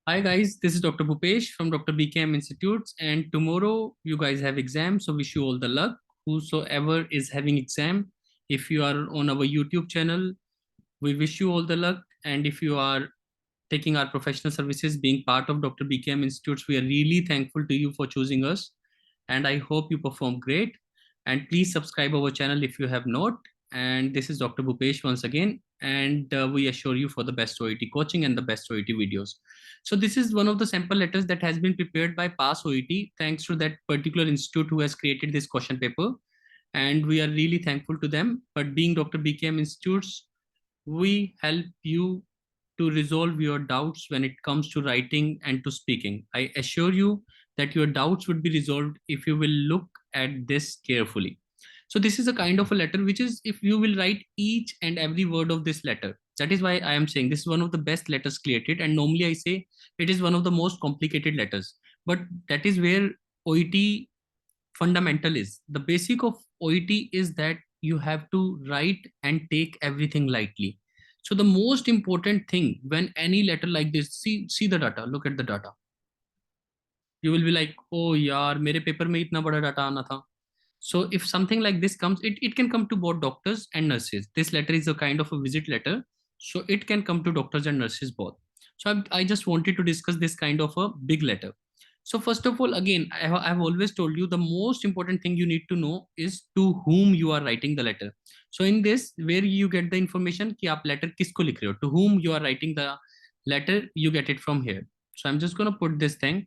Hi guys, this is Dr. Bhupesh from Dr. BKM Institutes, and tomorrow you guys have exam, so wish you all the luck. Whosoever is having exam, if you are on our YouTube channel, we wish you all the luck. And if you are taking our professional services, being part of Dr. BKM Institutes, we are really thankful to you for choosing us, and I hope you perform great. And please subscribe our channel if you have not. And this is Dr. Bhupesh once again, and we assure you for the best OET coaching and the best OET videos. So this is one of the sample letters that has been prepared by Pass OET, thanks to that particular institute who has created this question paper, and we are really thankful to them. But being Dr. BKM Institutes, we help you to resolve your doubts when it comes to writing and to speaking. I assure you that your doubts would be resolved if you will look at this carefully. So this is a kind of a letter which is, if you will write each and every word of this letter, that is why I am saying this is one of the best letters created. And normally I say it is one of the most complicated letters, but that is where OET fundamental is. The basic of OET is that you have to write and take everything lightly. So the most important thing when any letter like this, see the data, look at the data. You will be like, oh yaar, mere paper mein itna bada data aana tha. So if something like this comes, it can come to both doctors and nurses. This letter is a kind of a visit letter. So it can come to doctors and nurses both. So I just wanted to discuss this kind of a big letter. So first of all, again, I've always told you the most important thing you need to know is to whom you are writing the letter. So in this, where you get the information कि आप letter किसको लिख रहे हो, to whom you are writing the letter, you get it from here. So I'm just gonna put this thing.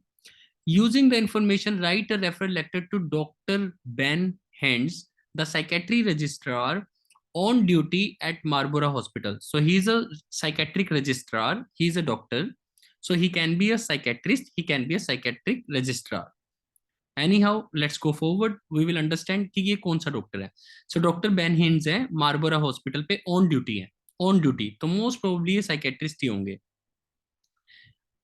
Using the information, write a referral letter to Dr. Ben Hens, the psychiatry registrar on duty at Marlborough Hospital. So he's a psychiatric registrar, he's a doctor. So he can be a psychiatrist, he can be a psychiatric registrar. Anyhow, let's go forward. We will understand कि ये कौन सा doctor है. So doctor Ben Hinds है, मार्बोरा hospital पे on duty है. On duty तो मोस्ट प्रोबेबली ये साइकेट्रिस्ट ही होंगे.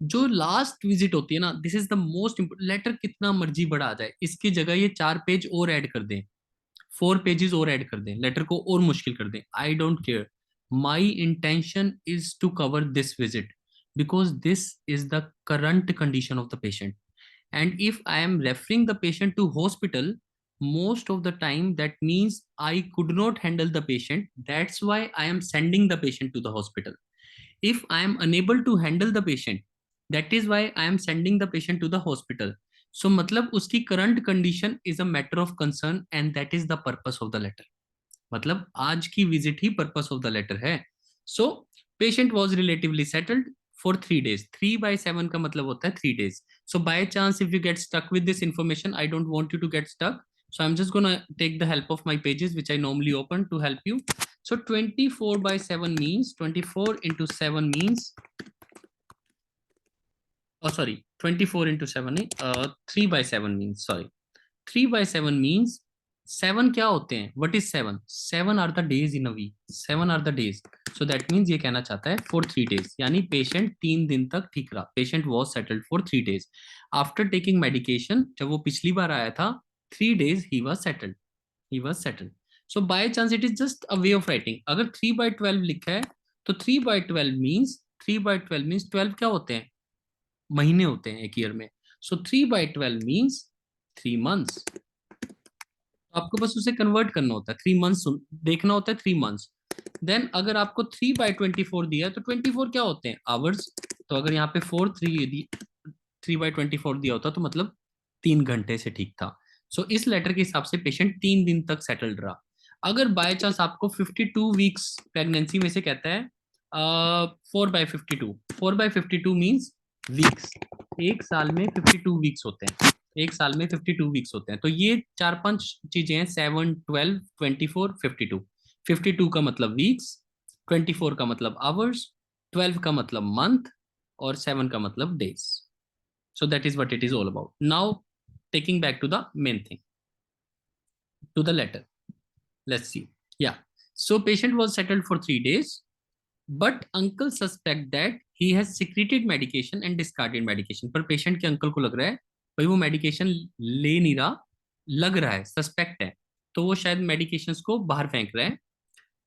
जो लास्ट विजिट होती है ना, this is the most important. Letter कितना मर्जी बड़ा आ जाए, इसकी जगह ये 4 पेज और ऐड कर दें, 4 पेजेस और ऐड कर दें, लेटर को और मुश्किल कर दें, I don't care. My intention is to cover this visit because this is the current condition of the patient. And if I am referring the patient to hospital, most of the time that means I could not handle the patient, that's why I am sending the patient to the hospital. If I am unable to handle the patient, that is why I am sending the patient to the hospital. So मतलब उसकी current condition is a matter of concern and that is the purpose of the letter. मतलब आज की visit he purpose of the letter है. So patient was relatively settled for 3 days. 3/7 का मतलब होता है 3 days. So by chance if you get stuck with this information, I don't want you to get stuck. So I'm just gonna take the help of my pages which I normally open to help you. So 24/7 means 24 into 7 means, oh sorry, 24 into 7 है, 3/7 means, sorry, 3/7 means 7 क्या होते हैं, what is 7? 7 are the days in a week, 7 are the days. So that means ये कहना चाहता है for 3 days, यानी patient 3 दिन तक ठीक रहा. Patient was settled for 3 days after taking medication. जब वो पिछली बार आया था, 3 days he was settled, he was settled. So by chance it is just a way of writing. अगर 3/12 लिखा है तो 3/12 means, 3/12 means 12 क्या होते हैं, महीने होते हैं एक ईयर में. सो 3/12 मीन्स 3 months. आपको बस उसे कन्वर्ट करना होता है, 3 months देखना होता है, 3 months. देन अगर आपको 3/24 दिया तो 24 क्या होते हैं, आवर्स. तो अगर यहाँ पे 3/24 दिया होता तो मतलब 3 घंटे से ठीक था. सो इस लेटर के हिसाब से पेशेंट 3 दिन तक सेटल्ड रहा. अगर बाय चांस आपको 52 वीक्स प्रेगनेंसी में से कहता है 4/52, 4/52 मीन्स वीक्स. एक साल में 52 वीक्स होते हैं, एक साल में 52 वीक्स होते हैं. तो ये 4-5 चीजें हैं, 7, 12, 24, 52. 52 का मतलब वीक्स, 24 का मतलब आवर्स, 12 का मतलब मंथ, और 7 का मतलब days. So that is what it is all about. Now, taking back to the main thing, to the letter. Let's see. Yeah. So patient was settled for 3 days, but uncle suspect that he has secreted medication and discarded medication. पर patient के uncle को लग रहा है भाई वो medication ले नहीं रहा, लग रहा है, suspect है, तो वो शायद medications को बाहर फेंक रहा है.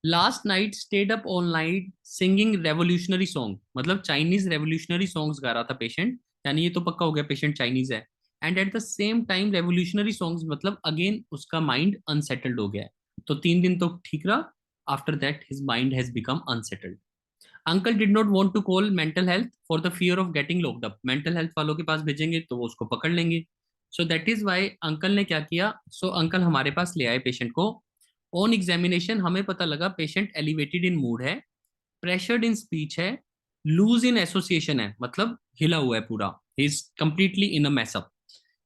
Last night stayed up all night singing revolutionary song, मतलब चाइनीज रेवोल्यूशनरी सॉन्ग्स गा रहा था पेशेंट, यानी ये तो पक्का हो गया पेशेंट चाइनीज है। And at the same time revolutionary songs, मतलब अगेन उसका माइंड अनसेटल्ड हो गया है। तो 3 दिन तो ठीक रहा, after that his mind has become unsettled. Uncle did not want to call mental health for the fear of getting locked up, mental health वालों के पास भेजेंगे तो वो उसको पकड़ लेंगे। So that is why uncle ने क्या किया, सो अंकल हमारे पास ले आए पेशेंट को। ऑन एग्जामिनेशन हमें पता लगा पेशेंट एलिवेटेड इन मूड है, प्रेशर्ड इन स्पीच है, लूज इन एसोसिएशन है, मतलब हिला हुआ है पूरा, he is completely in a mess up,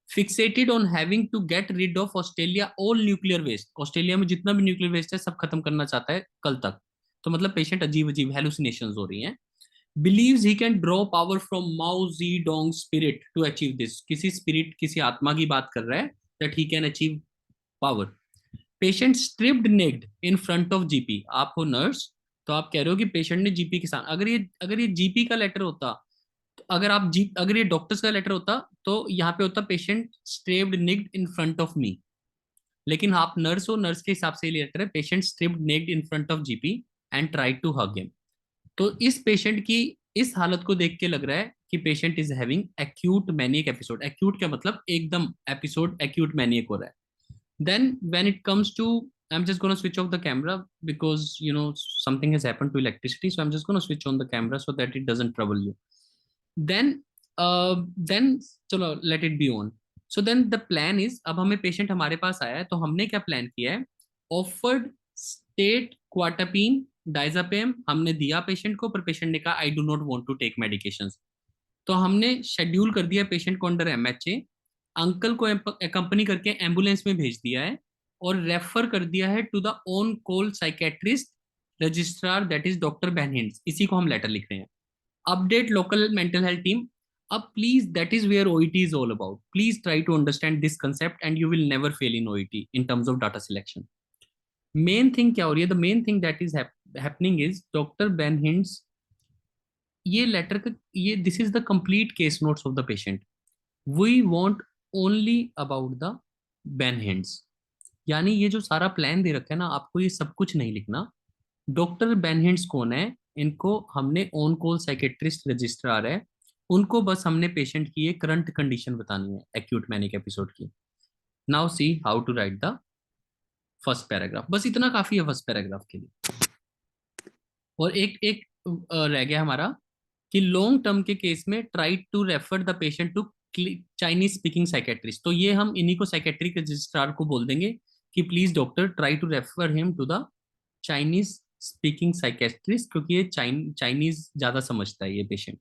fixated on having to get rid of Australia all nuclear waste, Australia में जितना भी न्यूक्लियर वेस्ट है सब खत्म करना चाहता है कल तक। तो मतलब पेशेंट अजीब अजीब हेलुसिनेशंस हो रही हैं। believes he can draw power from Mao Zedong spirit to achieve this, किसी स्पिरिट किसी आत्मा की बात कर रहा है, that he can achieve power। Patient stripped naked in front of GP, आप हो नर्स तो आप कह रहे हो कि पेशेंट ने जीपी के साथ, अगर ये जीपी का लेटर होता, तो अगर ये डॉक्टर्स का लेटर होता तो यहाँ पे होता patient stripped naked in front of me, लेकिन आप नर्स हो, नर्स के हिसाब से ये लेटर है patient stripped naked in front of GP and try to hug him. तो इस पेशेंट की इस हालत को देख के लग रहा है कि patient is having acute maniac episode. Acute क्या मतलब एकदम एपिसोड एक्यूट मैनियक हो रहा है। Then when it comes to, I am just gonna switch off the camera because you know something has happened to electricity, so I am just gonna switch on the camera so that it doesn't trouble you. Then then चलो let it be on. So then the plan is, अब हमें patient हमारे पास आया है तो हमने क्या plan किया है, ऑफर्ड स्टेट क्वाटापीन डाइजापेम हमने दिया पेशेंट को, पर पेशेंट ने कहा I do not want to take medications. तो हमने शेड्यूल कर दिया पेशेंट को अंडर एमएचए, अंकल को एकम्पनी करके एम्बुलेंस में भेज दिया है, और रेफर कर दिया है to the on call psychiatrist registrar that is doctor Banhins, इसी को हम लेटर लिख रहे हैं। Update local mental health team. Up please, that is where OET is all about. Please try to understand this concept and you will never fail in OET in terms of data selection. Main thing क्या हो रही है, the main thing that is happening is Dr. Ben Hinds, ये letter का ये this is the complete case notes of the patient. We want only about the Ben Hinds, यानी ये जो सारा प्लान दे रखा है ना, आपको ये सब कुछ नहीं लिखना। डॉक्टर बेनहिंट्स कौन है, इनको हमने ऑन कॉल साइकेट्रिस्ट रजिस्ट्रार है, उनको बस हमने पेशेंट की ये करंट कंडीशन बतानी है एक्यूट मैनिक एपिसोड की। Now see how to write the first paragraph, बस इतना काफी है फर्स्ट पैराग्राफ के लिए। और एक एक रह गया हमारा कि लॉन्ग टर्म के केस में try to refer the patient to Chinese speaking psychiatrist, तो ये हम इन्हीं को साइकेट्रिक रजिस्ट्रार को बोल देंगे कि please doctor try to refer him to the Chinese speaking psychiatrist, क्योंकि ये चाइनीज ज्यादा समझता है ये पेशेंट।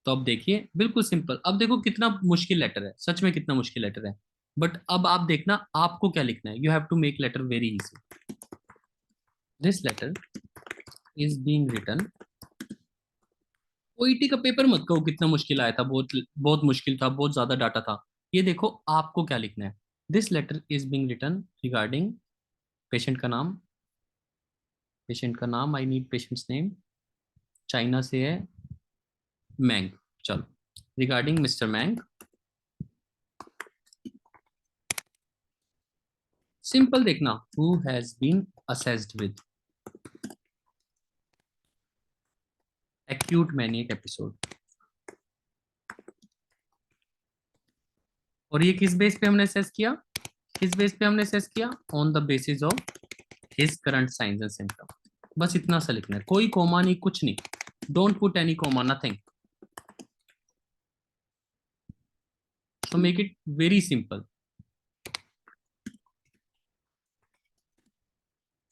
तो अब देखिए बिल्कुल सिंपल, अब देखो कितना मुश्किल लेटर है, सच में कितना मुश्किल लेटर है। बट अब आप देखना आपको क्या लिखना है, you have to make letter very easy. This letter is being written, OET का पेपर मत कहो कितना मुश्किल आया था, बहुत बहुत मुश्किल था, बहुत ज्यादा डाटा था। ये देखो आपको क्या लिखना है, this letter is being written regarding patient का नाम, पेशेंट का नाम I need patient's name, China से है मैंग, चलो रिगार्डिंग मिस्टर मैंग, सिंपल देखना, who has been assessed with acute maniac episode. और ये किस बेस पे हमने असेस किया, किस बेस पे हमने असेस किया, on the basis of his current signs and symptom. बस इतना सा लिखना है, कोई कोमा नहीं, कुछ नहीं, don't put any comma, nothing. So make it very simple.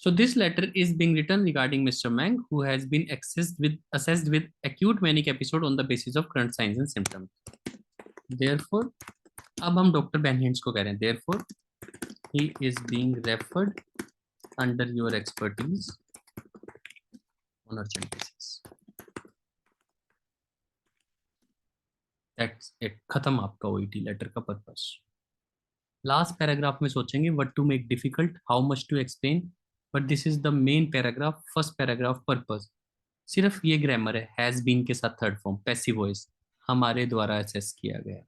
So this letter is being written regarding Mr. Mang, who has been assessed with acute manic episode on the basis of current signs and symptoms. Therefore, अब हम doctor बेनहिंट्स को कह रहे हैं, therefore he is being referred under your expertise on urgent basis. That's it, खत्म आपका OET letter का purpose. Last paragraph में सोचेंगे what to make difficult, how much to explain, but this is the main paragraph, first paragraph purpose. सिर्फ ये grammar है, has been के साथ थर्ड फॉर्म पैसिव वॉइस, हमारे द्वारा असेस किया गया।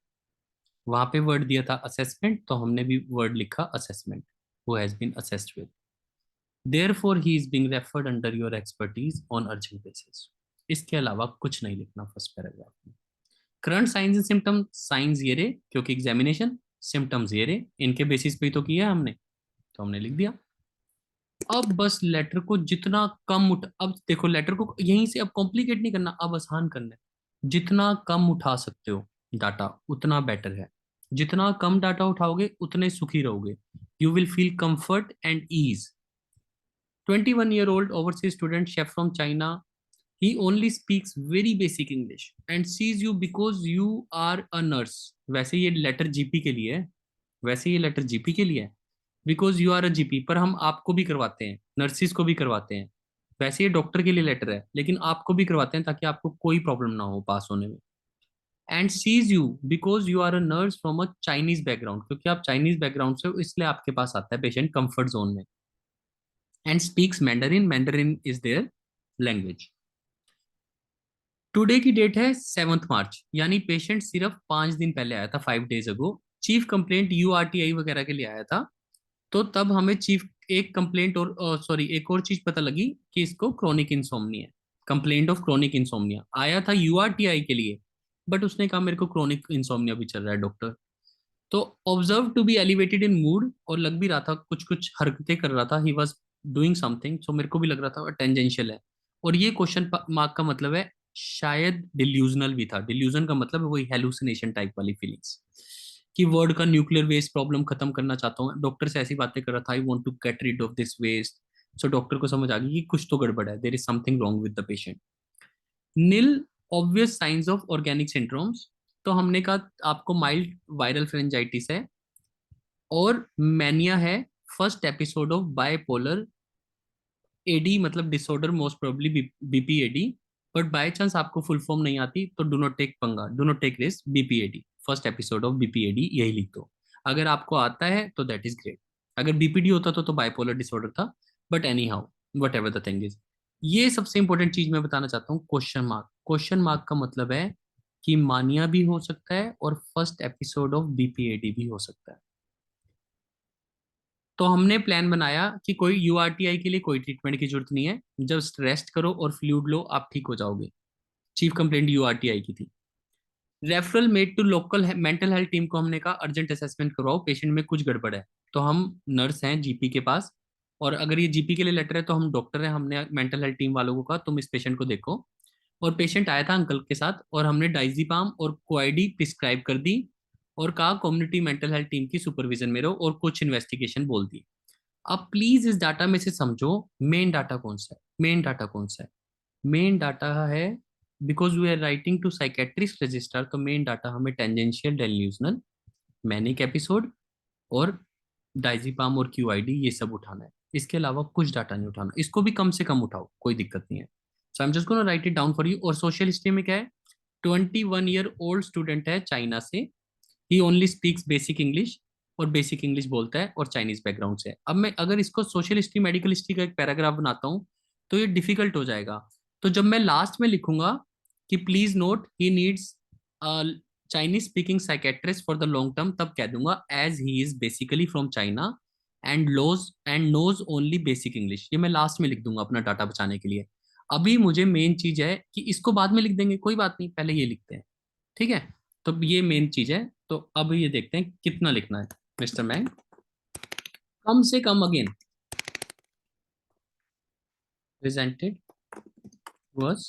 वहां पे वर्ड दिया था असेसमेंट, तो हमने भी वर्ड लिखा assessment, who has been assessed with. Therefore he is being referred under your expertise on urgent basis. इसके अलावा कुछ नहीं लिखना फर्स्ट पैराग्राफ में। Current signs and symptom, signs ये रे क्योंकि एग्जामिनेशन, सिम्टम्स ये रे, इनके बेसिस पे ही तो किया हमने, तो हमने लिख दिया। अब बस लेटर को जितना कम अब देखो लेटर को यहीं से अब कॉम्प्लिकेट नहीं करना, अब आसान करना है। जितना कम उठा सकते हो डाटा उतना बेटर है। जितना कम डाटा उठाओगे उतने सुखी रहोगे। You will feel comfort and ease. 21-year-old overseas student chef from China. He only speaks very basic English and sees you because you are a nurse. वैसे ये लेटर जीपी के लिए है, वैसे ये लेटर जीपी के लिए है, because you are a GP, पर हम आपको भी करवाते हैं, नर्सिस को भी करवाते हैं। वैसे ये डॉक्टर के लिए लेटर है, लेकिन आपको भी करवाते हैं ताकि आपको कोई प्रॉब्लम ना हो पास होने में। And sees you because you are a nurse from a Chinese background, क्योंकि आप चाइनीज बैकग्राउंड से हो इसलिए आपके पास आता है पेशेंट कंफर्ट जोन में। And speaks Mandarin, Mandarin is their language. Today की डेट है 7 मार्च, यानी पेशेंट सिर्फ 5 दिन पहले आया था, 5 days अगो। चीफ कंप्लेंट यूआरटीआई वगैरह के लिए आया था। तो तब हमें चीफ एक कंप्लेंट और सॉरी एक और चीज पता लगी कि इसको क्रोनिक इंसोम्निया है। कंप्लेंट ऑफ क्रोनिक इंसोम्निया आया था यूआरटीआई के लिए, बट उसने कहा मेरे को क्रोनिक इंसोम्निया भी चल रहा है डॉक्टर। तो observe to be elevated in mood, और लग भी रहा था कुछ कुछ हरकतें कर रहा था, ही वॉज डूइंग समथिंग, सो मेरे को भी लग रहा था टेंजेंशियल है। और ये क्वेश्चन मार्क का मतलब है शायद डिल्यूजनल भी था। डिल्यूजन का मतलब है वही हेलुसिनेशन टाइप वाली फीलिंग्स, कि वर्ड का न्यूक्लियर वेस्ट प्रॉब्लम खत्म करना चाहता हूँ। डॉक्टर से ऐसी बातें कर रहा था, I want to get rid of this waste. So doctor को समझ आ गई कि कुछ तो गड़बड़ है, there is something wrong with the patient. Nil obvious signs of organic syndromes, तो हमने कहा आपको माइल्ड वायरल फ्रेंजाइटिस है और मैनिया है, first episode of bipolar AD, मतलब disorder most probably BPAD. But by chance आपको फुल फॉर्म नहीं आती तो डू नॉट टेक पंगा, do not take risk, BPAD first episode of BPAD यही लिख दो। अगर आपको आता है तो दैट इज ग्रेट, अगर बीपीडी होता तो बायपोलर डिसऑर्डर था। But anyhow whatever the thing is, ये सबसे इंपॉर्टेंट चीज मैं बताना चाहता हूँ, क्वेश्चन मार्क। क्वेश्चन मार्क का मतलब है कि मानिया भी हो सकता है और फर्स्ट एपिसोड ऑफ बीपीएडी भी हो सकता है। तो हमने प्लान बनाया कि कोई यूआरटीआई के लिए कोई ट्रीटमेंट की जरूरत नहीं है, जस्ट रेस्ट करो और फ्लूइड लो, आप ठीक हो जाओगे। चीफ कंप्लेंट यूआरटीआई की थी। Referral made to local mental health team को हमने कहा अर्जेंट असेसमेंट करवाओ, पेशेंट में कुछ गड़बड़ है। तो हम नर्स हैं जीपी के पास, और अगर ये जीपी के लिए लेटर है तो हम डॉक्टर हैं, हमने मेंटल हेल्थ टीम वालों को कहा तुम इस पेशेंट को देखो। और पेशेंट आया था अंकल के साथ, और हमने डाइजीपाम और कोआईडी प्रिस्क्राइब कर दी, और कहा कम्युनिटी मेंटल हेल्थ टीम की सुपरविजन में रहो, और कुछ इन्वेस्टिगेशन बोल दी। अब प्लीज इस डाटा में से समझो मेन डाटा कौन सा है, मेन डाटा कौन सा है। मेन डाटा है, because we are writing to psychiatrist registrar, तो मेन डाटा हमें टेंजेंशियल डेल्यूजनल, मैनिक एपिसोड और डाइजीपाम और क्यूआईडी ये सब उठाना है। इसके अलावा कुछ डाटा नहीं उठाना, इसको भी कम से कम उठाओ, कोई दिक्कत नहीं है। So I am just gonna write it down for you. और सोशल हिस्ट्री में क्या है, 21-year-old स्टूडेंट है चाइना से, he only speaks basic English, और बेसिक इंग्लिश बोलता है और चाइनीज बैकग्राउंड से है। अब मैं अगर इसको सोशल हिस्ट्री मेडिकल हिस्ट्री का एक पैराग्राफ बनाता हूँ तो ये डिफिकल्ट हो जाएगा। तो जब मैं लास्ट में लिखूंगा कि please note he needs Chinese speaking psychiatrist for the long term, तब कह दूंगा as he is basically from China and knows only basic English. ये मैं लास्ट में लिख दूंगा अपना डाटा बचाने के लिए। अभी मुझे मेन चीज है कि इसको बाद में लिख देंगे, कोई बात नहीं, पहले ये लिखते हैं, ठीक है। तो ये मेन चीज है। तो अब ये देखते हैं कितना लिखना है मिस्टर मैंग। कम से come again presented was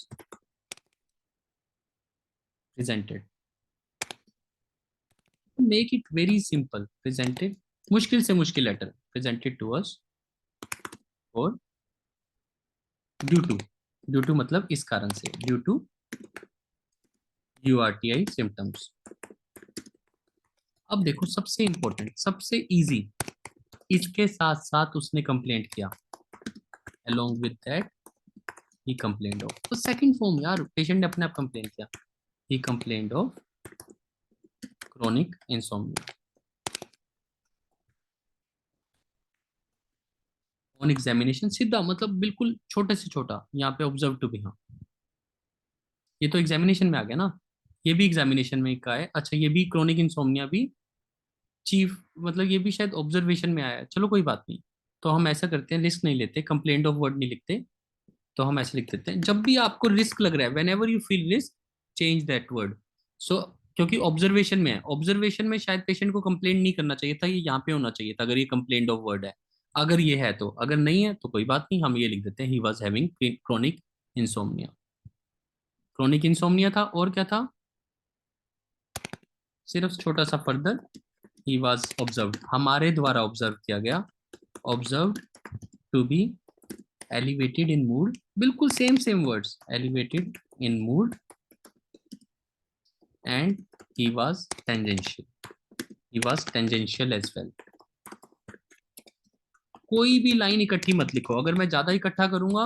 presented, make it very simple, presented, मुश्किल से मुश्किल लेटर, presented to us और ड्यू टू मतलब इस कारण से, ड्यू टू यूआरटीआई सिम्टम्स। अब देखो सबसे इंपॉर्टेंट, सबसे इजी, इसके साथ साथ उसने कंप्लेंट किया, along with that he complained of, तो सेकंड फॉर्म यार, पेशेंट ने अपने आप कंप्लेन किया, he complained of chronic insomnia on examination. सीधा मतलब बिल्कुल छोटे से छोटा, यहाँ पे ऑब्जर्व टू भी, हाँ ये तो एग्जामिनेशन में आ गया ना, ये भी एग्जामिनेशन में का है। अच्छा ये भी क्रोनिक इंसोम्निया भी चीफ, मतलब ये भी शायद ऑब्जर्वेशन में आया है, चलो कोई बात नहीं। तो हम ऐसा करते हैं, रिस्क नहीं लेते, कंप्लेंट ऑफ वर्ड नहीं लिखते, तो हम ऐसे लिख देते हैं जब भी आपको रिस्क लग रहा है, whenever you feel risk change that word. So क्योंकि ऑब्जर्वेशन में है, ऑब्जर्वेशन में शायद पेशेंट को कंप्लेंट नहीं करना चाहिए था, ये यहाँ पे होना चाहिए था अगर ये कंप्लेंट ऑफ वर्ड है, अगर ये है तो, अगर नहीं है तो कोई बात नहीं, हम ये लिख देते हैं he was having chronic insomnia. Chronic insomnia था, और क्या था, सिर्फ छोटा सा फर्दर, ही वॉज ऑब्जर्व, हमारे द्वारा ऑब्जर्व किया गया, observe to be elevated in mood, बिल्कुल same same words, elevated in mood and he was tangential, he was tangential as well। कोई भी लाइन इकट्ठी मत लिखो, अगर मैं ज्यादा इकट्ठा करूंगा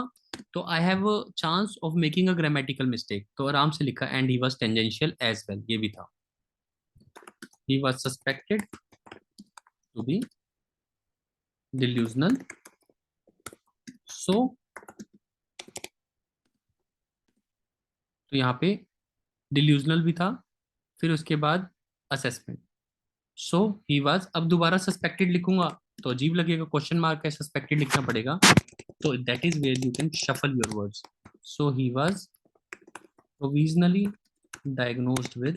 तो I have a chance of making a grammatical mistake, तो आराम से लिखा and he was tangential as well, ये भी था, he was suspected to be delusional, so तो यहाँ पे डिल्यूजनल भी था, फिर उसके बाद असेसमेंट, सो ही वाज, अब दोबारा सस्पेक्टेड लिखूंगा तो अजीब लगेगा, क्वेश्चन मार्क है, सस्पेक्टेड लिखना पड़ेगा, तो that is where you can shuffle your words, so he was provisionally diagnosed with,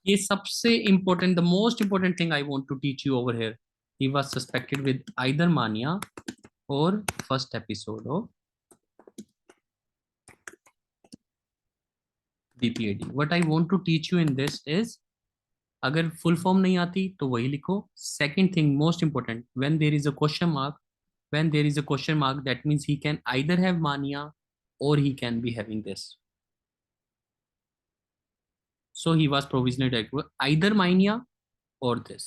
ये सबसे important, the most important thing I want to teach you over here, he was suspected with either mania or first episode of BPAD। what I want to teach you in this is, अगर full form नहीं आती तो वही लिखो, second thing most important, when there is a question mark, when there is a question mark that means he can either have mania or he can be having this, so he was provisionally diagnosed either mania or this,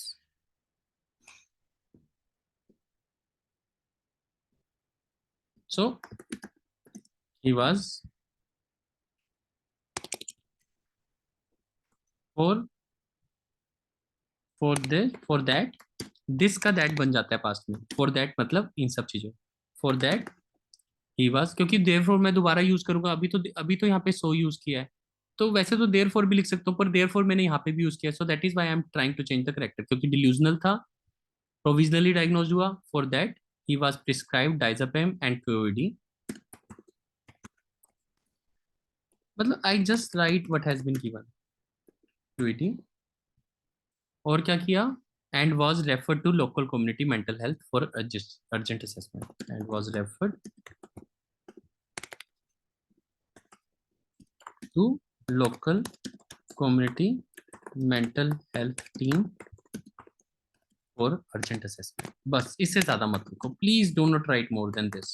so he was for for that, this का that बन जाता है past में, for that मतलब इन सब चीजों, for that he was, क्योंकि there for मैं दोबारा यूज करूंगा, अभी तो यहाँ पे सो यूज किया है, तो वैसे तो देयर फॉर भी लिख सकता हूँ, पर देयर फॉर मैंने यहाँ पे भी यूज किया, so that is why I am trying to change the character, क्योंकि डिल्यूजनल था, प्रोविजनली डायग्नोज हुआ, for that he was prescribed diazepam and QOD, मतलब I just write what has been given, QOD, और क्या किया, and was referred to local community mental health for urgent assessment, and was referred to local community mental health team for urgent assessment। बस इससे ज्यादा मत लिखो, please do not write more than this,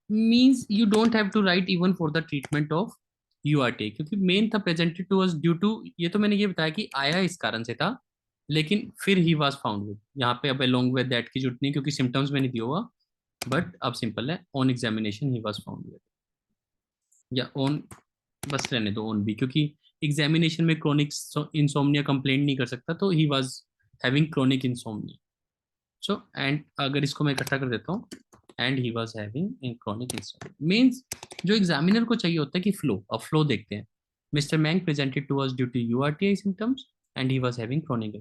means you don't have to write even for the treatment of URT, क्योंकि मेन था presented to us due to, ये तो मैंने ये बताया कि आया इस कारण से था, लेकिन फिर ही वाज फाउंड विद, यहाँ पे अब अलोंग विद दैट की जरूरत नहीं, क्योंकि सिम्टम्स में नहीं दिया हुआ, बट अब सिंपल है, on examination he was found with, या ऑन, बस रहने दो ऑन भी, क्योंकि एग्जामिनेशन में क्रोनिक इंसोम्निया कंप्लेंट नहीं कर सकता, तो ही was having chronic insomnia, so and अगर इसको मैं इकट्ठा कर देता हूँ, and he was having in chronic insomnia, means जो एग्जामिनर को चाहिए होता है कि फ्लो, अब फ्लो देखते हैं, Mister Mang presented to us due to URTI symptoms and he was having chronic,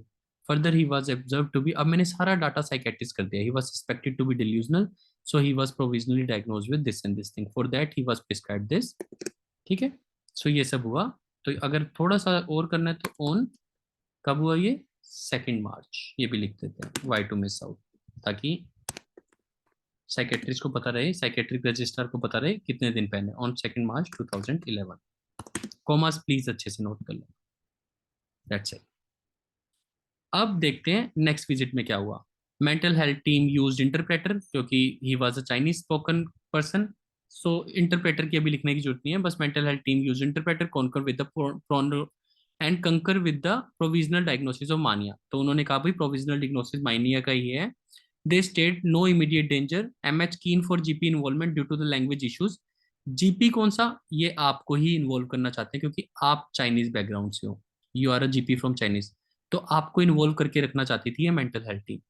further he was observe to be, अब मैंने सारा डाटा साइकेट्रिस्ट कर दिया, he was suspected to be delusional, so he was provisionally diagnosed with this and this thing, for that he was prescribed this, ठीक है, सो ये सब हुआ, तो अगर थोड़ा सा और करना है तो ऑन, कब हुआ ये, 2 मार्च, ये भी लिख देते हैं, वाई टू मिस आउट, ताकि साइकेट्रिस्ट को पता रहे, साइकेट्रिक रजिस्ट्रार को पता रहे कितने दिन पहले, ऑन 2 मार्च 2011, कॉमास प्लीज अच्छे से नोट कर लो, दैट्स इट। अब देखते हैं नेक्स्ट विजिट में क्या हुआ, mental health team used interpreter, क्योंकि he was a Chinese spoken person, so interpreter की अभी लिखने की जरूरत नहीं है, बस mental health team use interpreter concur with the and concur with the provisional diagnosis of mania, तो उन्होंने कहा भाई प्रोविजनल डायग्नोसिस मानिया का ही है, they state no immediate danger, MH keen for GP involvement due to the language issues, GP कौन सा, ये आपको ही इन्वॉल्व करना चाहते हैं, क्योंकि आप चाइनीज बैकग्राउंड से हो, you are a GP from Chinese, तो आपको इन्वॉल्व करके रखना चाहती थी ये mental health team,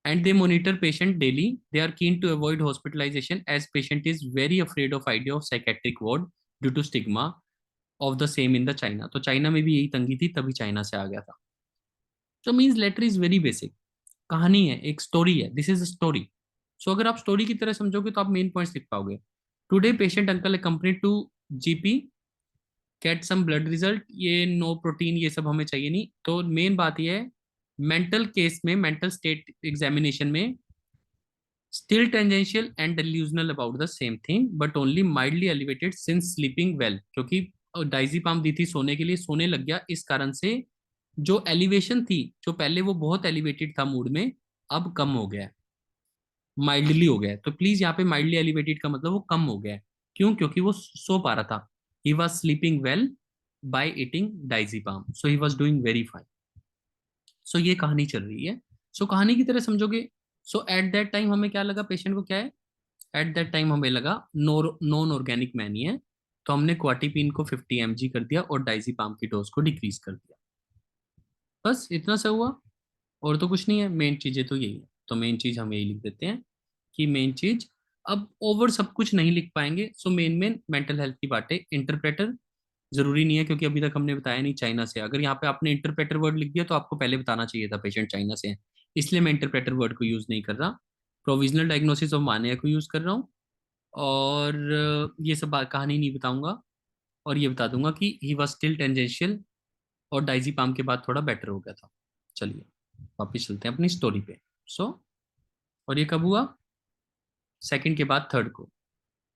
and they monitor patient daily, they are keen to avoid hospitalization as patient is very afraid of idea of psychiatric ward due to stigma, of the same in the China. तो China में भी यही तंगी थी, तभी China से आ गया था। तो means letter is very basic, कहानी है, एक स्टोरी है, दिस इज स्टोरी। सो अगर आप स्टोरी की तरह समझोगे तो आप मेन पॉइंट्स लिख पाओगे। Today patient uncle accompanied to GP, get some blood result, ये नो प्रोटीन ये सब हमें चाहिए नहीं। तो मेन बात ये है, मेंटल केस में, मेंटल स्टेट एग्जामिनेशन में, still tangential and delusional about the same thing but only mildly elevated since sleeping well. क्योंकि डाइजीपाम दी थी सोने के लिए, सोने लग गया, इस कारण से जो एलिवेशन थी, जो पहले वो बहुत एलिवेटेड था मूड में, अब कम हो गया है, माइल्डली हो गया है। तो प्लीज यहाँ पे माइल्डली एलिवेटेड का मतलब वो कम हो गया है। क्यों? क्योंकि वो सो पा रहा था। He was sleeping well by eating diazepam, so he was doing very fine. So ये कहानी चल रही है। सो कहानी की तरह समझोगे। सो एट दैट टाइम हमें क्या लगा, पेशेंट को क्या है, एट दैट टाइम हमें लगा नॉन ऑर्गेनिक मैन ही है। तो हमने क्वाटिपिन को 50 mg कर दिया और डाइजीपाम की डोज को डिक्रीज कर दिया। बस इतना सा हुआ, और तो कुछ नहीं है। मेन चीजें तो यही है, तो मेन चीज हम यही लिख देते हैं कि मेन चीज, अब ओवर सब कुछ नहीं लिख पाएंगे। So main main mental health की बातें, इंटरप्रेटर जरूरी नहीं है क्योंकि अभी तक हमने बताया नहीं चाइना से। अगर यहाँ पे आपने इंटरप्रेटर वर्ड लिख दिया तो आपको पहले बताना चाहिए था पेशेंट चाइना से है, इसलिए मैं इंटरप्रेटर वर्ड को यूज नहीं कर रहा। प्रोविजनल डायग्नोसिस ऑफ मानिया को यूज कर रहा हूँ। और ये सब बात कहानी नहीं बताऊंगा, और ये बता दूंगा कि ही वॉज स्टिल टेंजेंशियल और डाइजीपाम के बाद थोड़ा बेटर हो गया था। चलिए वापिस चलते हैं अपनी स्टोरी पे। सो और ये कब हुआ, सेकंड के बाद थर्ड को।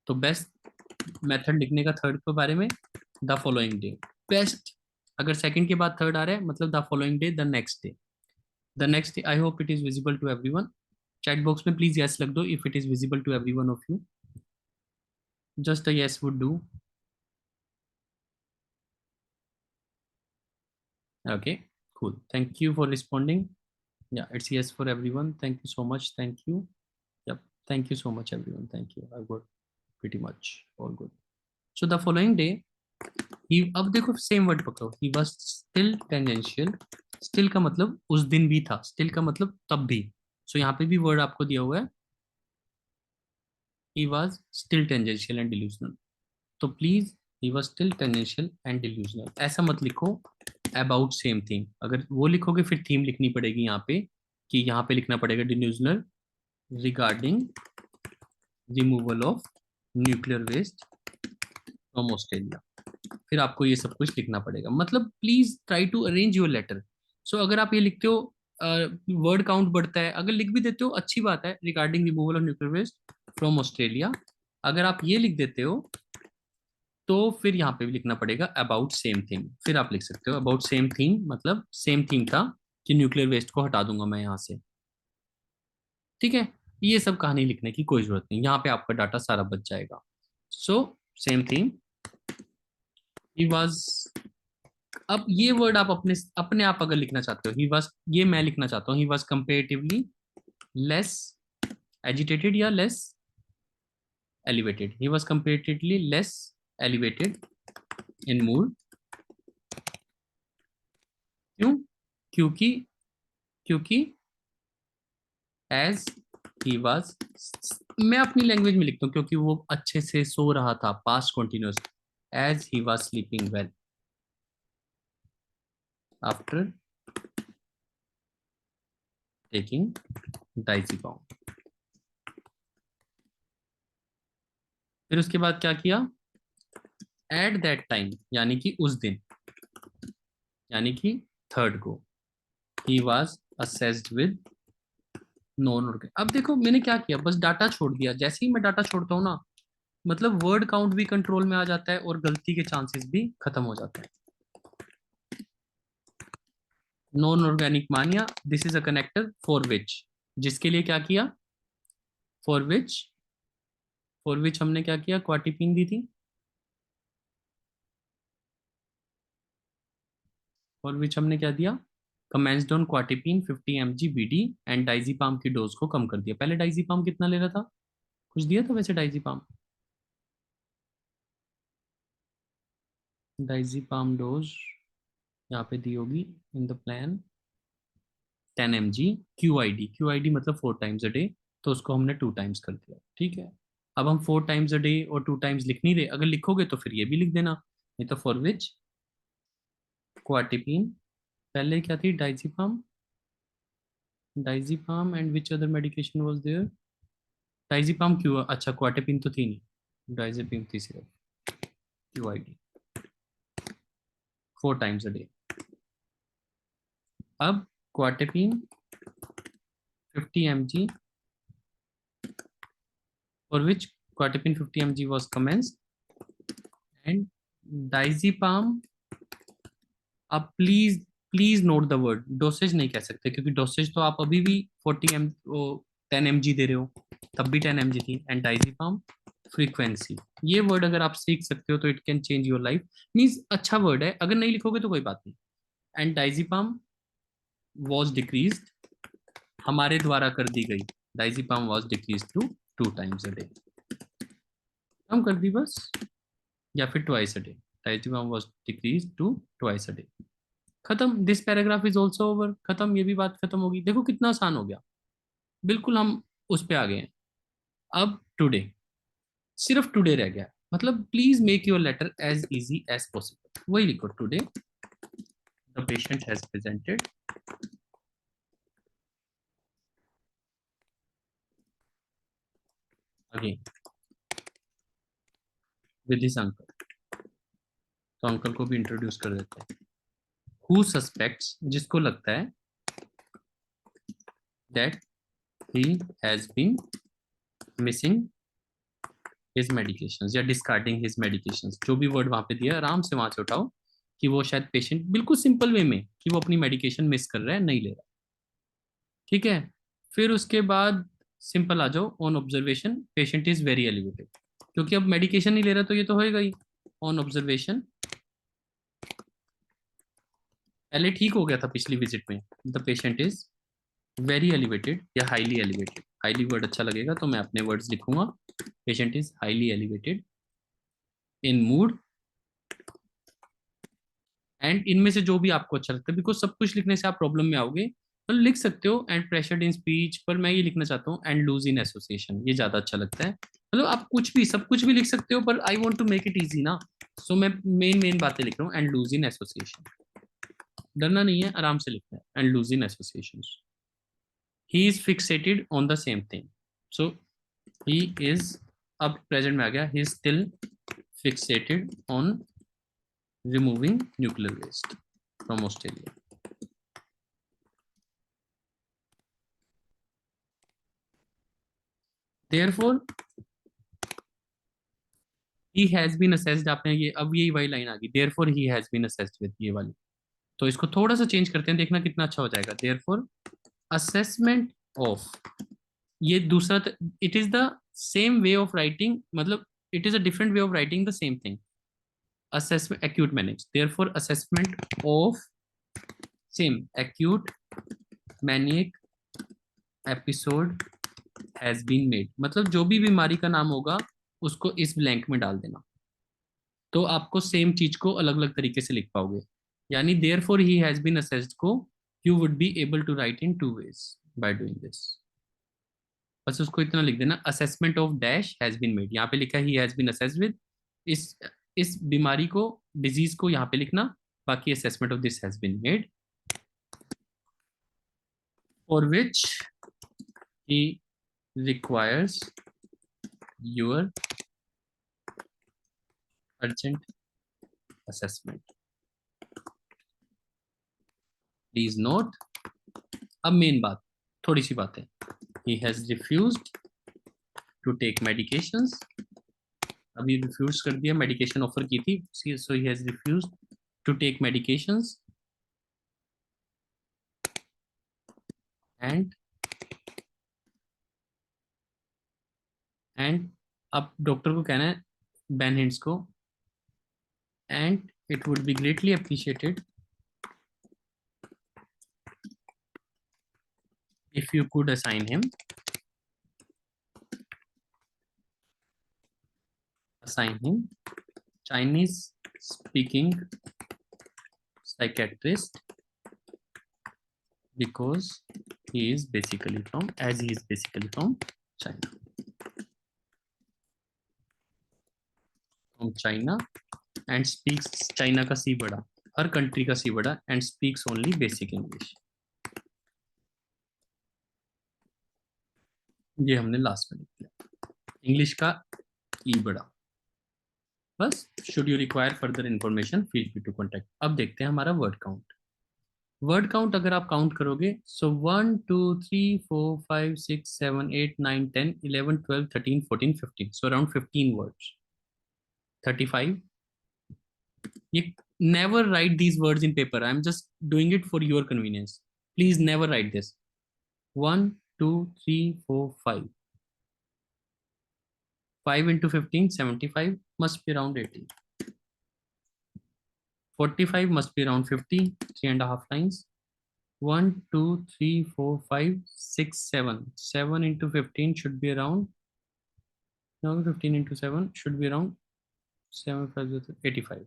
तो बेस्ट मेथड लिखने का थर्ड के बारे में, द फॉलोइंग डे। बेस्ट, अगर सेकंड के बाद थर्ड आ रहा है मतलब the following day, the next day. The next day, I hope it is visible to everyone. Chat box में प्लीज यस लिख दो if it is visible to everyone of you, just a yes would do. Okay, cool, thank you for responding. Yeah, it's yes for everyone, thank you so much, thank you. Yep, thank you so much everyone, thank you, I've got pretty much all good. So the following day, he, अब देखो same word पकड़ो, he was still tangential। still का मतलब उस दिन भी था, still का मतलब तब भी। so यहाँ पे भी वर्ड आपको दिया हुआ है, he was still tangential and delusional। तो please he was still tangential and delusional ऐसा मत लिखो अबाउट सेम थिंग। अगर वो लिखोगे फिर थीम लिखनी पड़ेगी यहाँ पे, कि यहाँ पे लिखना पड़ेगा delusional regarding removal of nuclear waste from Australia. फिर आपको ये सब कुछ लिखना पड़ेगा। मतलब please try to arrange your letter. So अगर आप ये लिखते हो, वर्ड काउंट बढ़ता है, अगर लिख भी देते हो अच्छी बात है, regarding removal of nuclear waste from Australia. अगर आप ये लिख देते हो तो फिर यहाँ पे भी लिखना पड़ेगा अबाउट सेम थिंग। फिर आप लिख सकते हो अबाउट सेम थिंग, मतलब सेम थिंग था कि न्यूक्लियर वेस्ट को हटा दूंगा मैं यहाँ से। ठीक है, ये सब कहानी लिखने की कोई जरूरत नहीं, यहाँ पे आपका डाटा सारा बच जाएगा। So same thing, he was. अब ये वर्ड आप अपने अपने आप अगर लिखना चाहते हो, ही वाज, ये मैं लिखना चाहता हूँ, he was comparatively less agitated या less elevated. He was comparatively less elevated in mood. क्यों? क्योंकि क्योंकि एज ही वाज, मैं अपनी लैंग्वेज में लिखता हूँ, क्योंकि वो अच्छे से सो रहा था, past continuous, as he was sleeping well after taking diazepam. फिर उसके बाद क्या किया, एट दैट टाइम यानी कि उस दिन, यानी कि थर्ड को, he was assessed with non organic. अब देखो मैंने क्या किया, बस डाटा छोड़ दिया। जैसे ही मैं डाटा छोड़ता हूँ ना, मतलब वर्ड काउंट भी कंट्रोल में आ जाता है और गलती के चांसेस भी खत्म हो जाते हैं। नॉन ऑर्गेनिक मानिया, this is a connector for which, जिसके लिए क्या किया, फॉर विच, फॉर विच हमने क्या किया, क्वाटिपिन दी थी, फॉर विच हमने क्या दिया, commenced on quetiapine 50 mg BD and diazepam की डोज को कम कर दिया। पहले डाइजीपाम कितना ले रहा था, कुछ दिया था वैसे डाइजीपाम, डाइजीपाम डोज यहाँ पे दी होगी in the plan 10 mg। Q I D मतलब 4 टाइम्स अ डे, तो उसको हमने 2 टाइम्स कर दिया। ठीक है, अब हम 4 टाइम्स अ डे और 2 टाइम्स लिख नहीं रहे, अगर लिखोगे तो फिर ये भी लिख देना, ये तो फॉर विच क्वाटिपिन, पहले क्या थी, diazepam and which other medication was there, diazepam क्यों, अच्छा क्वाटिपिन तो थी नहीं, डाइजीपाम थी सिर्फ, क्यूआईडी 4 times a day। अब क्वाटिपिन 50 mg, for which quatipine 50 mg was commenced, and diazepam, आप please please note the word, dosage नहीं कह सकते क्योंकि डोसेज तो आप अभी भी 10 mg दे रहे हो, तब भी 10 mg थी, एंड डाइजीपाम फ्रीक्वेंसी, ये वर्ड अगर आप सीख सकते हो तो it can change your life, means अच्छा वर्ड है, अगर नहीं लिखोगे तो कोई बात नहीं। एंड डाइजीपाम वॉज डिक्रीज, हमारे द्वारा कर दी गई, diazepam was decrease to 2 times a day, कम कर दी बस, या फिर twice a day, diazepam was decrease to twice a day, खत्म, this paragraph is also over, खत्म, ये भी बात खत्म होगी, देखो कितना आसान हो गया, बिल्कुल हम उस पे आ गए हैं। अब टुडे, सिर्फ टुडे रह गया, मतलब please make your letter as easy as possible, वही लिखो, today the patient has presented again with his uncle, तो अंकल को भी इंट्रोड्यूस कर देते हैं, हु सस्पेक्ट्स, जिसको लगता है, that he has been missing his medications या डिस्कार्डिंग हिज मेडिकेशंस, जो भी वर्ड वहां पे दिया आराम से वहां से उठाओ, कि वो शायद पेशेंट बिल्कुल सिंपल वे में कि वो अपनी मेडिकेशन मिस कर रहा है, नहीं ले रहा, ठीक है। फिर उसके बाद सिंपल आ जाओ, on observation patient is very elevated, क्योंकि अब मेडिकेशन नहीं ले रहा तो ये तो होएगा ही, ऑन ऑब्जर्वेशन पहले ठीक हो गया था पिछली विजिट में, the patient is very elevated या हाईली एलिवेटेड, हाईली वर्ड अच्छा लगेगा तो मैं अपने वर्ड्स लिखूंगा, patient is highly elevated in mood, and इनमें से जो भी आपको अच्छा लगता है, बिकॉज सब कुछ लिखने से आप प्रॉब्लम में आओगे, तो लिख सकते हो, एंड प्रेशर्ड इन स्पीच, पर मैं ये लिखना चाहता हूँ एंड लूज इन एसोसिएशन, ये ज्यादा अच्छा लगता है, मतलब आप कुछ भी सब कुछ भी लिख सकते हो, पर I want to make it easy ना, सो मैं मेन मेन बातें लिख रहा हूँ, एंड लूज इन एसोसिएशन, डरना नहीं है, आराम से लिखना है, and loose in association, he is fixated on the same thing, so he is, अब प्रेजेंट में आ गया, he is still fixated on removing nuclear waste from Australia. Therefore, he has been assessed, आपने ये अब यही वही लाइन आ गई, therefore he has been assessed with, ये वाली, तो इसको थोड़ा सा चेंज करते हैं, देखना कितना अच्छा हो जाएगा, therefore assessment of, ये दूसरा, it is the same way of writing, मतलब it is a different way of writing the same thing, assessment acute manic, therefore assessment of same acute maniac episode has been made, मतलब जो भी बीमारी का नाम होगा उसको इस ब्लैंक में डाल देना, तो आपको सेम चीज को अलग अलग तरीके से लिख पाओगे, यानी therefore he has been assessed को you would be able to write in 2 ways by doing this, बस उसको इतना लिख देना, assessment of dash has been made, यहाँ पे लिखा he has been assessed with, इस इस बीमारी को, डिजीज को यहाँ पे लिखना, बाकी assessment of this has been made, for which he requires your urgent assessment. Please note, अब मेन बात, थोड़ी सी बात है, he has refused to take medications, अभी रिफ्यूज कर दिया, मेडिकेशन ऑफर की थी, so he has refused to take medications, and अब डॉक्टर को कहना है, बैन हिंट्स को, and it would be greatly appreciated if you could assign him Chinese speaking psychiatrist, because he is basically from, as he is basically from China, and speaks China का सी बड़ा, हर country का सी बड़ा, and speaks only basic English. ये हमने last में लिख दिया, English का ई बड़ा. बस. Should you require further information feel free to contact. अब देखते हैं हमारा वर्ड काउंट. वर्ड काउंट अगर आप काउंट करोगे सो 1 2 3 4 5 6 7 8 9 10 11 12 13 14 15, so around 15 words. 35. You never write these words in paper. I'm just doing it for your convenience. Please never write this. 1 2 3 4 5. 5 into 15, 75, must be around 80. 45 must be around 50, 3.5 lines. 1 2 3 4 5 6 7. 7 into 15 should be around, no, 15 into 7 should be around 7 5 85.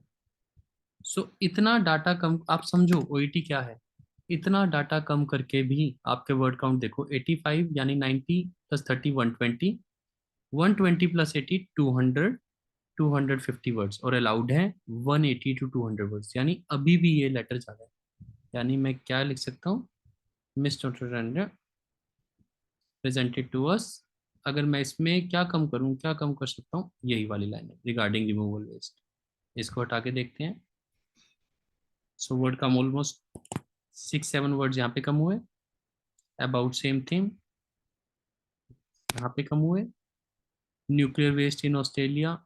सो इतना data कम, आप समझो OET क्या है. इतना data कम करके भी आपके word count देखो 85, यानी 90 प्लस 30 120, 120 प्लस 80 200, 250 वर्ड्स, और अलाउड है 180 टू 200 वर्ड्स. यानी अभी भी ये लेटर ज्यादा है. यानी मैं क्या लिख सकता हूँ, मिस्टर प्रेजेंटेड टू अस. अगर मैं इसमें क्या कम करूँ, क्या कम कर सकता हूँ, यही वाली लाइन है रिगार्डिंग रिमूवल वेस्ट. इसको हटा के देखते हैं. सो वर्ड कम ऑलमोस्ट 6-7 वर्ड्स यहाँ पे कम हुए. अबाउट सेम थिंग यहाँ पे कम हुए. न्यूक्लियर वेस्ट इन ऑस्ट्रेलिया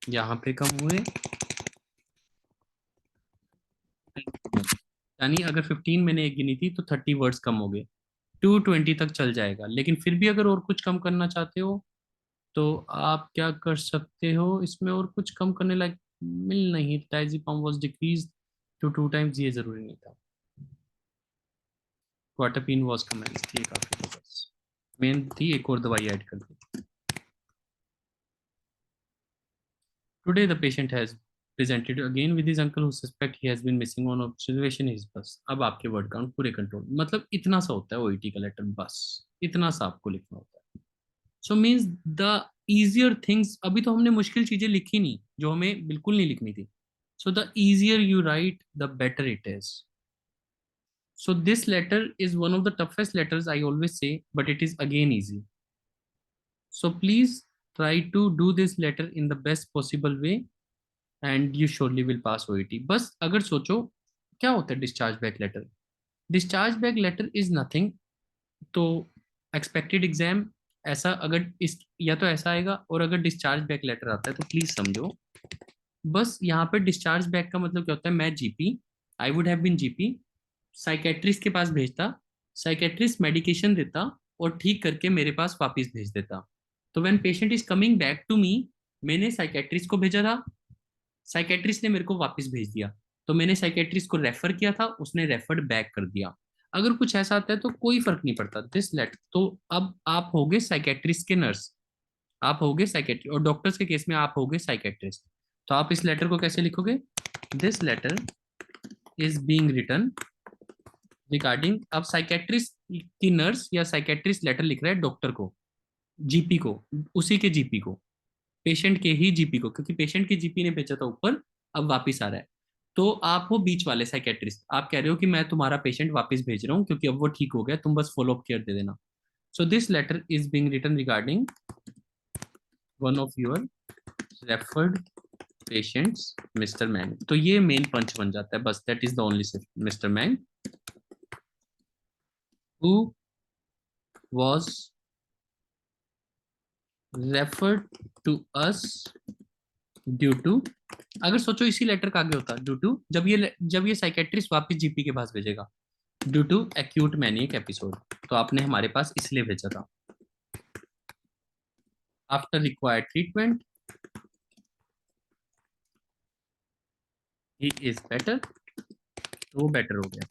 यहाँ पे कम हुए. यानी अगर 15 मैंने एक गिनी थी तो 30 वर्ड्स कम हो गए. 220 तक चल जाएगा. लेकिन फिर भी अगर और कुछ कम करना चाहते हो तो आप क्या कर सकते हो, इसमें और कुछ कम करने लायक मिल नहीं. Diazepam was decrease to 2 times, ये जरूरी नहीं था. क्वार्टरपीन वाज कमेंस, ये काफी था. बस मेन थी, एक और दवाई ऐड कर दी. Today the patient has presented again with his uncle who suspect he has been missing on observation is bus. अब आपके वर्ड काउंट पूरे कंट्रोल. मतलब इतना सा होता है ओईटी का लेटर, बस इतना सा आपको लिखना होता है. So means the easier things, अभी तो हमने मुश्किल चीजें लिखी नहीं जो हमें बिल्कुल नहीं लिखनी थी. So the easier you write the better it is. So this letter is one of the toughest letters I always say, but it is again easy. So please try to do this letter in the best possible way and you surely will pass OET. बस अगर सोचो क्या होता है discharge back later. Discharge back later is nothing. तो expected exam ऐसा, अगर इस या तो ऐसा आएगा, और अगर डिस्चार्ज बैक लेटर आता है तो प्लीज समझो बस यहाँ पे डिस्चार्ज बैक का मतलब क्या होता है. मैं GP, I would have been GP, psychiatrist के पास भेजता, साइकेट्रिस्ट मेडिकेशन देता और ठीक करके मेरे पास वापस भेज देता. तो when patient is coming back to me, मैंने साइकेट्रिस्ट को भेजा था, साइकेट्रिस्ट ने मेरे को वापस भेज दिया. तो मैंने साइकेट्रिस्ट को रेफर किया था, उसने रेफर्ड बैक कर दिया. अगर कुछ ऐसा आता है तो कोई फर्क नहीं पड़ता दिस लेटर. तो अब आप होगे साइकेट्रिस्ट के नर्स, आप होगे साइकेट्रिस्ट, और डॉक्टर्स के केस में आप होगे साइकेट्रिस्ट. तो आप इस लेटर को कैसे लिखोगे, this letter is being written regarding. अब साइकेट्रिस्ट की नर्स या साइकेट्रिस्ट लेटर लिख रहा है डॉक्टर को, जीपी को, उसी के जीपी को, पेशेंट के ही जीपी को, क्योंकि पेशेंट के जीपी ने भेजा था ऊपर, अब वापस आ रहा है. तो आप हो बीच वाले साइकेट्रिस्ट, आप कह रहे हो कि मैं तुम्हारा पेशेंट वापस भेज रहा हूँ क्योंकि अब वो ठीक हो गया, तुम बस फॉलो अप केयर दे देना. So this letter is being written regarding one of your referred patients mister Mang. तो ये मेन पंच बन जाता है बस. That is the only mister Mang who was referred to us due to. अगर सोचो इसी लेटर का आगे होता ड्यू टू, जब ये साइकेट्रिस्ट वापस जीपी के पास भेजेगा, due to acute manic episode, तो आपने हमारे पास इसलिए भेजा था. After required treatment he is better, तो वो बेटर हो गया.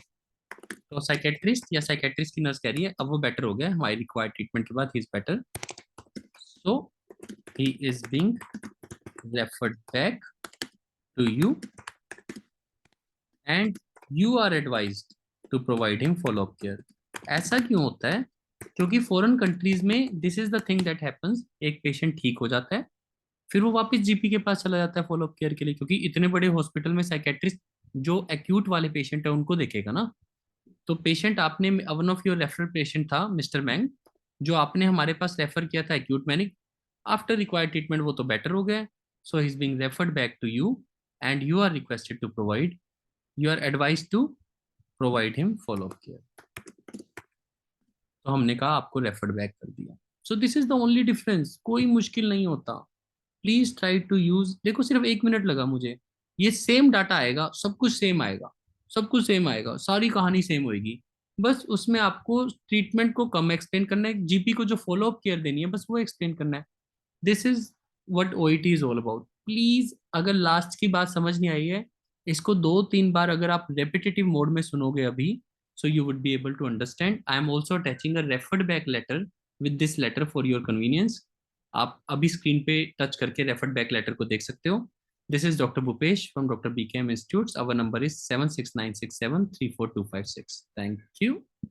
तो साइकेट्रिस्ट या साइकेट्रिस्ट की नर्स कह रही है अब वो बेटर हो गया हमारी रिक्वायर्ड ट्रीटमेंट के बाद, he is better. So he is being referred back to you and you are advised to provide him follow-up care. ऐसा क्यों होता है, क्योंकि फॉरेन कंट्रीज में this is the thing that happens, एक पेशेंट ठीक हो जाता है, फिर वो वापस जीपी के पास चला जाता है फॉलोअप केयर के लिए, क्योंकि इतने बड़े हॉस्पिटल में साइकेट्रिस्ट जो एक्यूट वाले पेशेंट है उनको देखेगा ना। तो पेशेंट आपने, one of your referral patient था मिस्टर मैंग, जो आपने हमारे पास रेफर किया था acute manic, after required treatment वो तो बेटर हो गया, so he is being referred back to you, and you are requested to provide, you are advise to provide him follow up care. तो हमने कहा आपको रेफर्ड बैक कर दिया। So this is the only difference, कोई मुश्किल नहीं होता। प्लीज ट्राई टू यूज, देखो सिर्फ 1 मिनट लगा मुझे, ये सेम डाटा आएगा, सब कुछ सेम आएगा, सब कुछ सेम आएगा, सारी कहानी सेम होगी। बस उसमें आपको ट्रीटमेंट को कम एक्सप्लेन करना है, जीपी को जो फॉलो अप केयर देनी है बस वो एक्सप्लेन करना है। This is what OET is all about. Please अगर लास्ट की बात समझ नहीं आई है, इसको 2-3 बार अगर आप रेपिटेटिव मोड में सुनोगे अभी, so you would be able to understand. I am also attaching a referred back letter with this letter for your convenience. आप अभी स्क्रीन पे टच करके रेफर्ड बैक लेटर को देख सकते हो। This is doctor Bhupesh from doctor BKM institute. Our number is 7696734256। Thank you.